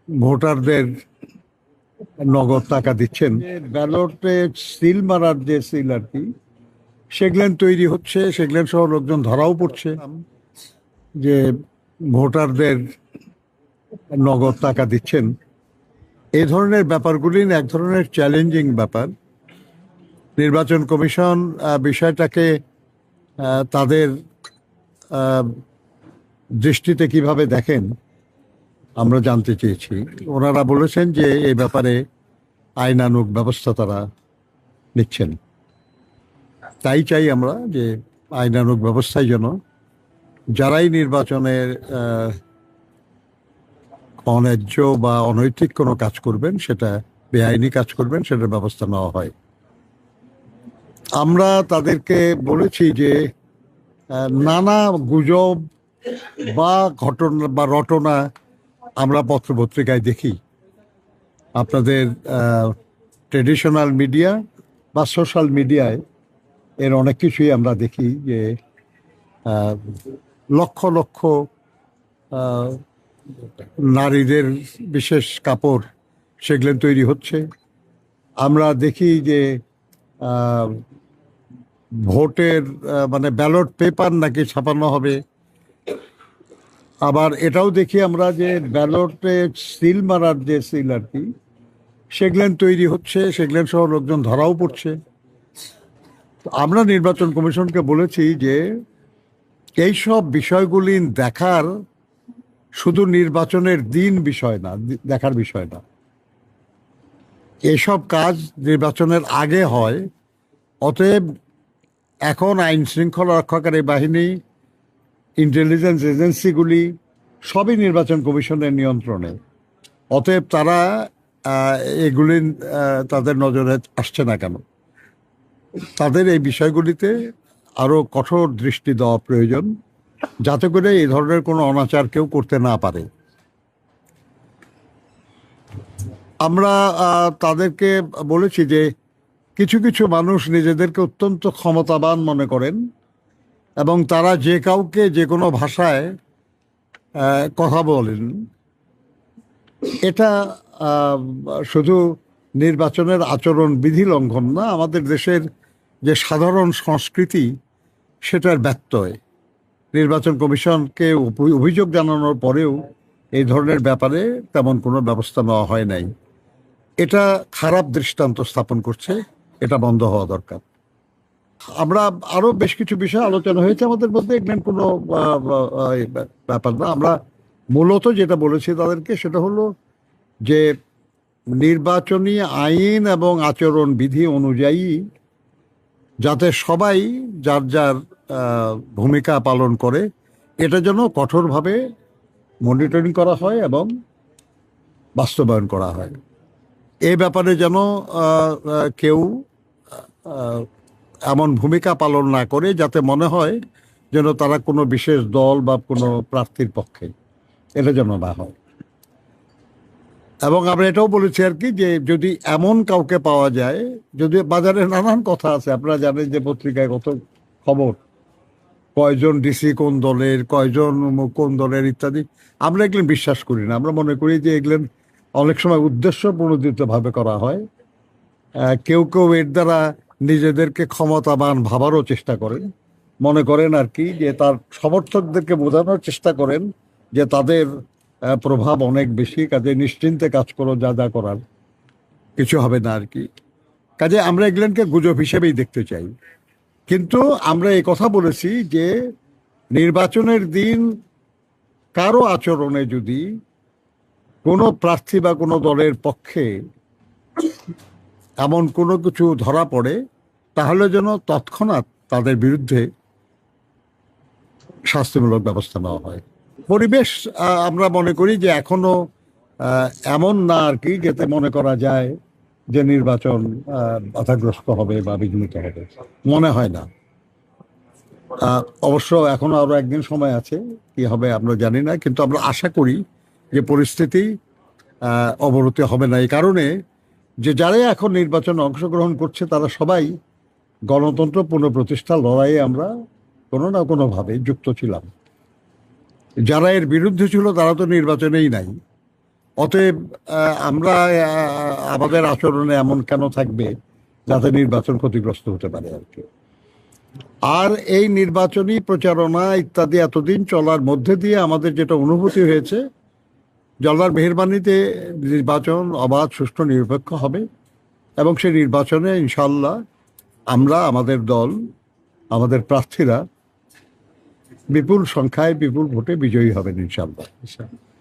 ভোটারদের নগদ টাকা দিচ্ছেন। ব্যালটে সিল মারার যে সিল আর কি, সেগুলেন তৈরি হচ্ছে, সেগুলেন সহ লোকজন ধরাও পড়ছে যে ভোটারদের নগদ টাকা দিচ্ছেন। এই ধরনের ব্যাপারগুলি এক ধরনের চ্যালেঞ্জিং ব্যাপার। নির্বাচন কমিশন বিষয়টাকে তাদের দৃষ্টিতে কিভাবে দেখেন আমরা জানতে চেয়েছি। ওনারা বলেছেন যে এই ব্যাপারে আইনানুগ ব্যবস্থা তারা নিচ্ছেন। তাই চাই আমরা যে আইনানুগ ব্যবস্থায় যেন যারাই নির্বাচনের অন্যায্য বা অনৈতিক কোনো কাজ করবেন, সেটা বেআইনি কাজ করবেন, সেটার ব্যবস্থা নেওয়া হয়। আমরা তাদেরকে বলেছি যে নানা গুজব বা ঘটনা বা রটনা আমরা পত্রপত্রিকায় দেখি, আপনাদের ট্রেডিশনাল মিডিয়া বা সোশ্যাল মিডিয়ায় এর অনেক কিছুই আমরা দেখি যে লক্ষ লক্ষ নারীদের বিশেষ কাপড় সেগুলো তৈরি হচ্ছে। আমরা দেখি যে ভোটের মানে ব্যালট পেপার নাকি ছাপানো হবে। আবার এটাও দেখি আমরা যে ব্যালটে সিল মারার যে সিল আর কি, সেগুলেন তৈরি হচ্ছে, সেগুলেন সহ লোকজন ধরাও পড়ছে। আমরা নির্বাচন কমিশনকে বলেছি যে এইসব বিষয়গুলি দেখার শুধু নির্বাচনের দিন বিষয় না, দেখার বিষয় না। এসব কাজ নির্বাচনের আগে হয়। অতএব এখন আইন শৃঙ্খলা রক্ষাকারী বাহিনী, ইন্টেলিজেন্স এজেন্সিগুলি সবই নির্বাচন কমিশনের নিয়ন্ত্রণে। অতএব তারা এগুলি তাদের নজরে আসছে না কেন? তাদের এই বিষয়গুলিতে আরো কঠোর দৃষ্টি দেওয়া প্রয়োজন, যাতে করে এই ধরনের কোনো অনাচার কেউ করতে না পারে। আমরা তাদেরকে বলেছি যে কিছু কিছু মানুষ নিজেদেরকে অত্যন্ত ক্ষমতাবান মনে করেন এবং তারা যে কাউকে যে কোনো ভাষায় কথা বলেন। এটা শুধু নির্বাচনের আচরণ বিধি লঙ্ঘন না, আমাদের দেশের যে সাধারণ সংস্কৃতি সেটার ব্যত্যয়। নির্বাচন কমিশনকে অভিযোগ জানানোর পরেও এই ধরনের ব্যাপারে তেমন কোনো ব্যবস্থা নেওয়া হয় নাই। এটা খারাপ দৃষ্টান্ত স্থাপন করছে, এটা বন্ধ হওয়া দরকার। আমরা আরো বেশ কিছু বিষয় আলোচনা হয়েছে আমাদের মধ্যে, এগুলো কোনো ব্যাপার না। আমরা মূলত যেটা বলেছি তাদেরকে সেটা হলো যে নির্বাচনী আইন এবং আচরণ বিধি অনুযায়ী যাতে সবাই যার যার ভূমিকা পালন করে, এটা যেন কঠোরভাবে মনিটরিং করা হয় এবং বাস্তবায়ন করা হয়। এই ব্যাপারে যেন কেউ এমন ভূমিকা পালন না করে যাতে মনে হয় যেন তারা কোনো বিশেষ দল বা কোনো প্রার্থীর পক্ষে, এটা যেন না হয়। এবং আমরা এটাও বলেছি আর কি যে যদি এমন কাউকে পাওয়া যায়, যদি বাজারে নানান কথা আছে, আপনারা জানেন যে পত্রিকায় কত খবর, কয়জন ডিসি কোন দলের, কয়জন কোন দলের ইত্যাদি। আমরা এগুলো বিশ্বাস করি না। আমরা মনে করি যে এগুলো অনেক সময় উদ্দেশ্য প্রণোদিতভাবে করা হয়। কেউ কেউ এর দ্বারা নিজেদেরকে ক্ষমতাবান ভাবারও চেষ্টা করেন, মনে করেন আর কি যে তার সমর্থকদেরকে বোঝানোর চেষ্টা করেন যে তাদের প্রভাব অনেক বেশি, কাজে নিশ্চিন্তে কাজ করো, যা যা করার কিছু হবে না আর কি। কাজে আমরা এগুলোকে গুজব হিসেবেই দেখতে চাই। কিন্তু আমরা এই কথা বলেছি যে নির্বাচনের দিন কারো আচরণে যদি কোনো প্রার্থী বা কোনো দলের পক্ষে এমন কোনো কিছু ধরা পড়ে, তাহলে যেন তৎক্ষণাৎ তাদের বিরুদ্ধে শাস্তিমূলক ব্যবস্থা নেওয়া হয়। পরিবেশ আমরা মনে করি যে এখনো এমন না আর কি যাতে মনে করা যায় যে নির্বাচন বাধাগ্রস্ত হবে বা বিঘ্নিত হবে, মনে হয় না। অবশ্য এখনো আরো একদিন সময় আছে, কি হবে আমরা জানি না, কিন্তু আমরা আশা করি যে পরিস্থিতি অবনতি হবে না। এই কারণে যে যারা এখন নির্বাচনে অংশগ্রহণ করছে তারা সবাই গণতন্ত্র পুনঃপ্রতিষ্ঠার লড়াইয়ে আমরা কোনো না কোনোভাবে যুক্ত ছিলাম। যারা এর বিরুদ্ধে ছিল তারা তো নির্বাচনেই নাই। অতএব আমরা আমাদের আচরণে এমন কেন থাকবে যাতে নির্বাচন ক্ষতিগ্রস্ত হতে পারে আর কি। আর এই নির্বাচনী প্রচারণা ইত্যাদি এতদিন চলার মধ্যে দিয়ে আমাদের যেটা অনুভূতি হয়েছে, আল্লাহর মেহেরবানিতে নির্বাচন অবাধ, সুষ্ঠু, নিরপেক্ষ হবে এবং সেই নির্বাচনে ইনশাল্লাহ আমরা, আমাদের দল, আমাদের প্রার্থীরা বিপুল সংখ্যায় বিপুল ভোটে বিজয়ী হবেন ইনশাল্লাহ।